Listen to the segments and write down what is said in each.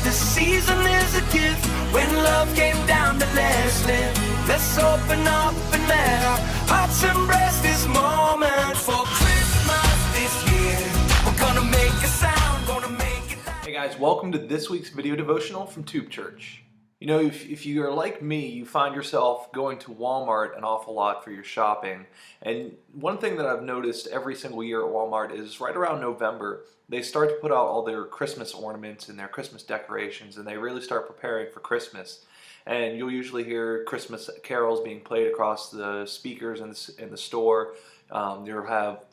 This season is a gift. When love came down to let's live. Let's open up and let our hearts embrace this moment. For Christmas this year, we're gonna make a sound, gonna make it loud. Hey guys, welcome to this week's video devotional from Tube Church. You know, if you're like me, you find yourself going to Walmart an awful lot for your shopping. And one thing that I've noticed every single year at Walmart is right around November, they start to put out all their Christmas ornaments and their Christmas decorations, and they really start preparing for Christmas. And you'll usually hear Christmas carols being played across the speakers in the store. You'll have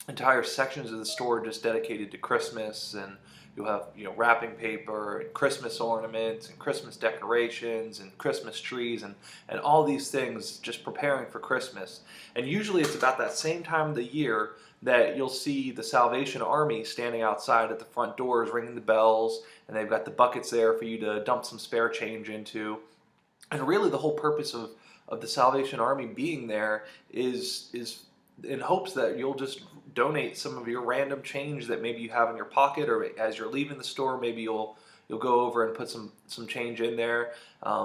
entire sections of the store just dedicated to Christmas, and you'll have, you know, wrapping paper and Christmas ornaments and Christmas decorations and Christmas trees and all these things just preparing for Christmas. And usually it's about that same time of the year that you'll see the Salvation Army standing outside at the front doors ringing the bells, and they've got the buckets there for you to dump some spare change into. And really the whole purpose of the Salvation Army being there is in hopes that you'll just donate some of your random change that maybe you have in your pocket, or as you're leaving the store, maybe you'll go over and put some change in there,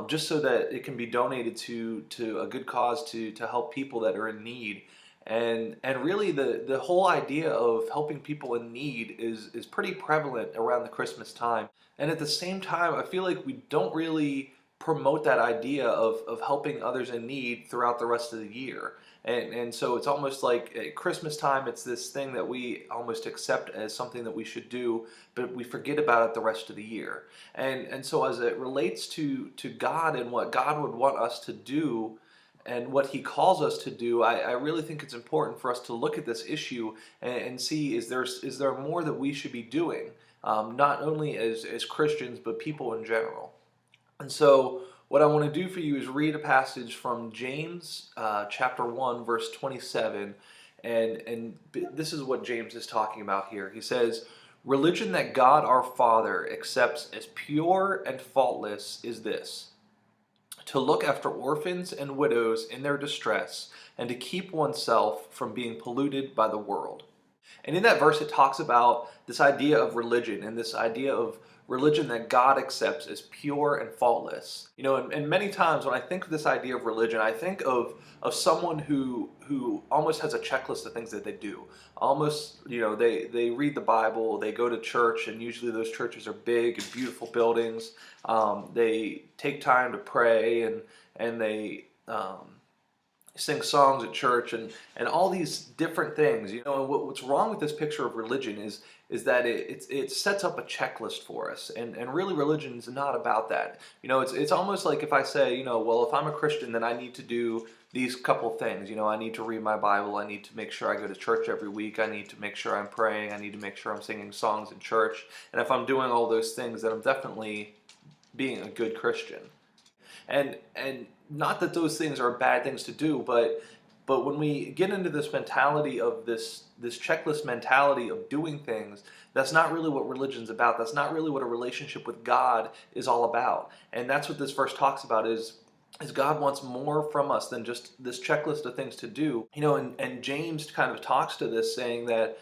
just so that it can be donated to a good cause to help people that are in need. And really the whole idea of helping people in need is pretty prevalent around the Christmas time. And at the same time, I feel like we don't really promote that idea of helping others in need throughout the rest of the year. And so it's almost like at Christmas time, it's this thing that we almost accept as something that we should do, but we forget about it the rest of the year. And so as it relates to God and what God would want us to do and what He calls us to do, I really think it's important for us to look at this issue and see, is there more that we should be doing, not only as Christians, but people in general. And so what I want to do for you is read a passage from James chapter 1, verse 27. And this is what James is talking about here. He says, "Religion that God our Father accepts as pure and faultless is this: to look after orphans and widows in their distress, and to keep oneself from being polluted by the world." And in that verse, it talks about this idea of religion and this idea of religion that God accepts as pure and faultless. You know, and many times when I think of this idea of religion, I think of someone who almost has a checklist of things that they do. Almost, you know, they read the Bible, they go to church, and usually those churches are big and beautiful buildings. They take time to pray, and they sing songs at church, and all these different things. You know, and what's wrong with this picture of religion is that it sets up a checklist for us, and really religion is not about that. You know, it's almost like if I say, you know, well, if I'm a Christian, then I need to do these couple things. You know, I need to read my Bible, I need to make sure I go to church every week, I need to make sure I'm praying, I need to make sure I'm singing songs in church. And if I'm doing all those things, then I'm definitely being a good Christian. And not that those things are bad things to do, but when we get into this mentality of this checklist mentality of doing things, that's not really what religion's about. That's not really what a relationship with God is all about. And that's what this verse talks about, is God wants more from us than just this checklist of things to do. You know, and James kind of talks to this, saying that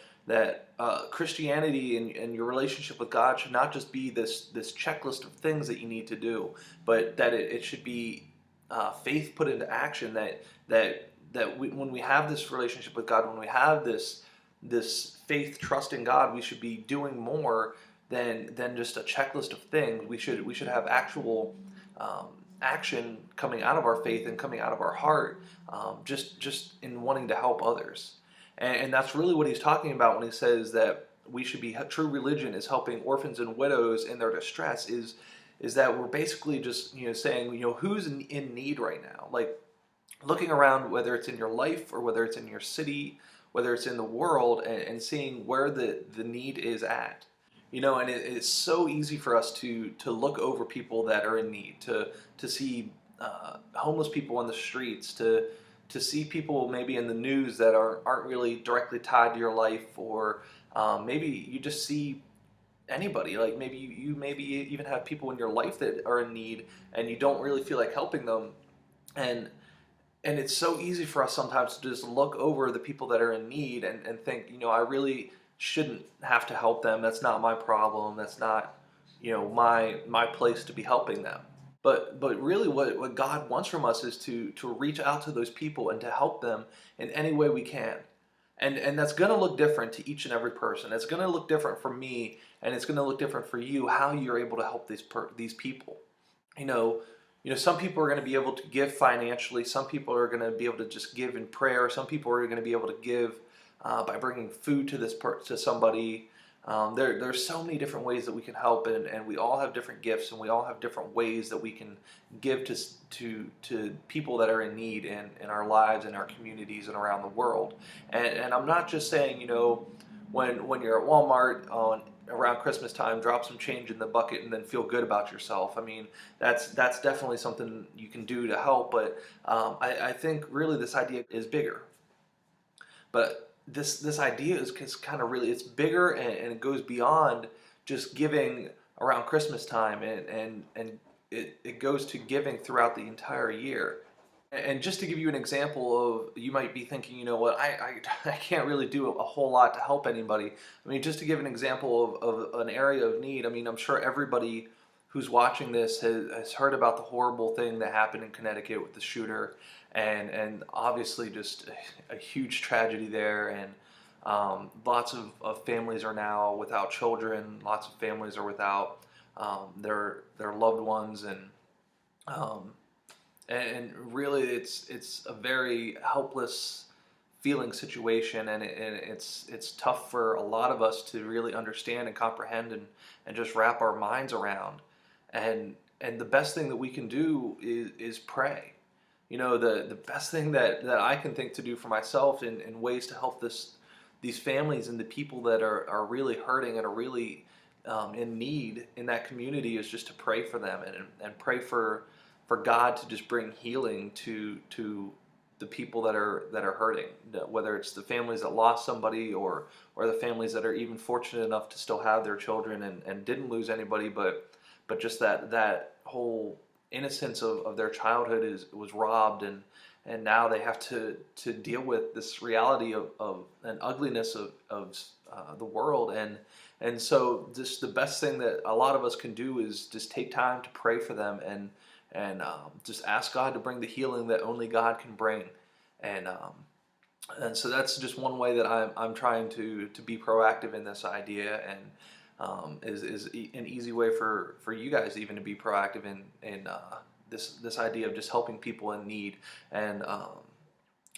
Christianity and your relationship with God should not just be this checklist of things that you need to do, but that it should be faith put into action. When we have this relationship with God, when we have this faith, trust in God, we should be doing more than just a checklist of things. We should have actual action coming out of our faith and coming out of our heart, just in wanting to help others. And that's really what he's talking about when he says that we should be, true religion is helping orphans and widows in their distress, is that we're basically just, you know, saying, you know, who's in need right now? Like, looking around, whether it's in your life or whether it's in your city, whether it's in the world, and seeing where the need is at. You know, and it's so easy for us to look over people that are in need, to see homeless people on the streets, to see people maybe in the news that aren't really directly tied to your life, or maybe you just see anybody. Like maybe you maybe even have people in your life that are in need, and you don't really feel like helping them. And it's so easy for us sometimes to just look over the people that are in need and think, you know, I really shouldn't have to help them. That's not my problem. That's not my place to be helping them. But really what God wants from us is to reach out to those people and to help them in any way we can. And that's going to look different to each and every person. It's going to look different for me, and it's going to look different for you, how you're able to help these people. You know, some people are going to be able to give financially. Some people are going to be able to just give in prayer. Some people are going to be able to give by bringing food to to somebody. There's so many different ways that we can help, and we all have different gifts, and we all have different ways that we can give to people that are in need in our lives, in our communities, and around the world. And I'm not just saying, when you're at Walmart on around Christmas time, drop some change in the bucket and then feel good about yourself. I mean, that's definitely something you can do to help, but I think really this idea is bigger. But this idea is kind of really, it's bigger, and it goes beyond just giving around Christmas time, and it goes to giving throughout the entire year. And just to give you an example of, you might be thinking, you know what, I can't really do a whole lot to help anybody. I mean, just to give an example of an area of need, I mean, I'm sure everybody who's watching this has heard about the horrible thing that happened in Connecticut with the shooter, and obviously just a huge tragedy there, and lots of families are now without children, lots of families are without their loved ones, and really it's a very helpless feeling situation, and it's tough for a lot of us to really understand and comprehend, and just wrap our minds around. And the best thing that we can do is pray. The best thing that I can think to do for myself in ways to help these families and the people that are really hurting and are really in need in that community is just to pray for them, and pray for God to just bring healing to the people that are hurting, whether it's the families that lost somebody, or the families that are even fortunate enough to still have their children and didn't lose anybody, but just that whole innocence of their childhood was robbed, and now they have to deal with this reality of an ugliness of the world, and so just the best thing that a lot of us can do is just take time to pray for them, and just ask God to bring the healing that only God can bring, and so that's just one way that I'm trying to be proactive in this idea, and is an easy way for you guys even to be proactive in this idea of just helping people in need. And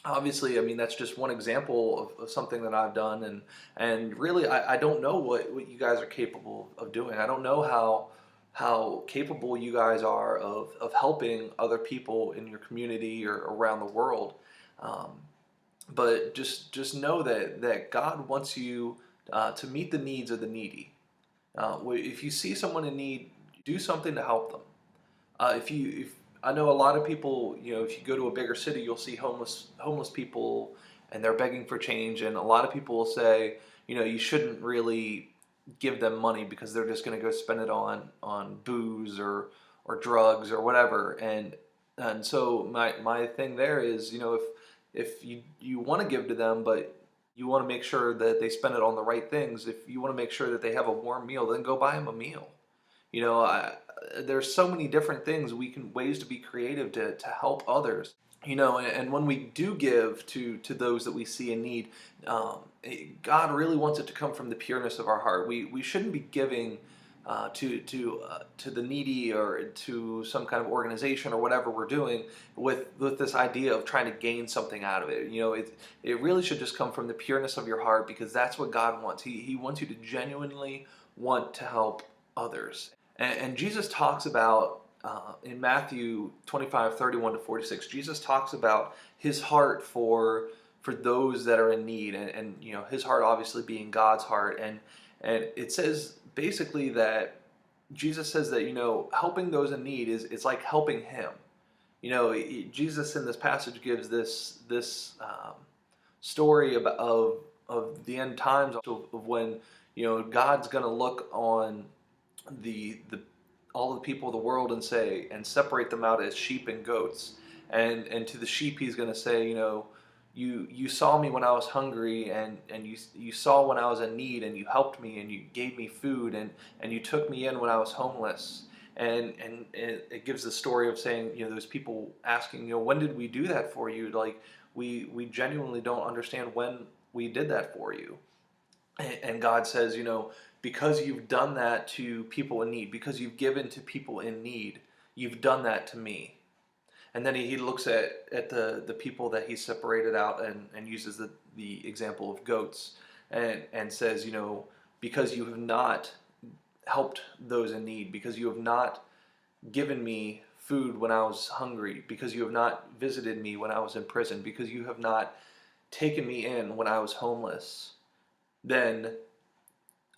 obviously, I mean, that's just one example of something that I've done, and really I don't know what you guys are capable of doing. I don't know how capable you guys are of helping other people in your community or around the world. But just know that God wants you to meet the needs of the needy. If you see someone in need, do something to help them. If I know a lot of people, if you go to a bigger city, you'll see homeless people, and they're begging for change. And a lot of people will say, you shouldn't really give them money because they're just going to go spend it on booze or drugs or whatever. And so my thing there is, if you want to give to them, but you want to make sure that they spend it on the right things. If you want to make sure that they have a warm meal, then go buy them a meal. There's so many different things ways to be creative to help others. And when we do give to those that we see in need, God really wants it to come from the pureness of our heart. We shouldn't be giving to the needy or to some kind of organization or whatever we're doing with this idea of trying to gain something out of it. It really should just come from the pureness of your heart, because that's what God wants. He wants you to genuinely want to help others. And Jesus talks about in Matthew 25:31-46, Jesus talks about his heart for those that are in need, and his heart obviously being God's heart, and it says basically that Jesus says that helping those in need it's like helping him. Jesus in this passage gives this story of the end times, of when God's going to look on all the people of the world and separate them out as sheep and goats, and to the sheep he's going to say, you saw me when I was hungry, and you saw when I was in need, and you helped me, and you gave me food, and you took me in when I was homeless. And it gives the story of saying, those people asking, when did we do that for you? Like, we genuinely don't understand when we did that for you. And God says, because you've done that to people in need, because you've given to people in need, you've done that to me. And then he looks at the people that he separated out, and uses the example of goats, and says, because you have not helped those in need, because you have not given me food when I was hungry, because you have not visited me when I was in prison, because you have not taken me in when I was homeless, then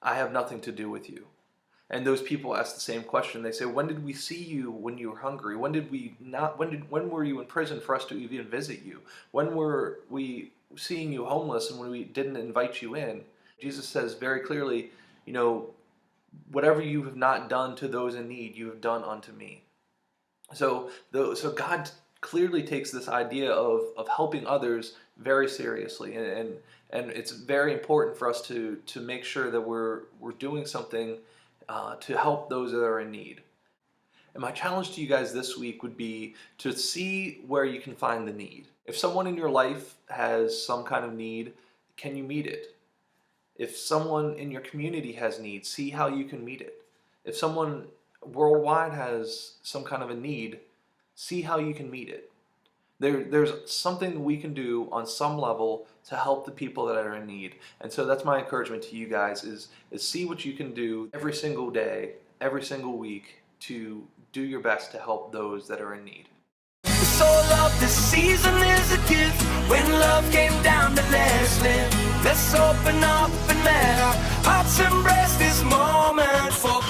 I have nothing to do with you. And those people ask the same question. They say, when did we see you when you were hungry? When were you in prison for us to even visit you? When were we seeing you homeless and when we didn't invite you in? Jesus says very clearly, whatever you have not done to those in need, you have done unto me. So God clearly takes this idea of helping others very seriously, and it's very important for us to make sure that we're doing something to help those that are in need. And my challenge to you guys this week would be to see where you can find the need. If someone in your life has some kind of need, can you meet it? If someone in your community has needs, see how you can meet it. If someone worldwide has some kind of a need, see how you can meet it. There's something we can do on some level to help the people that are in need. And so that's my encouragement to you guys is see what you can do every single day, every single week, to do your best to help those that are in need. So love this season is a gift. When love came down to let's live. Let's open up and let our hearts embrace this moment for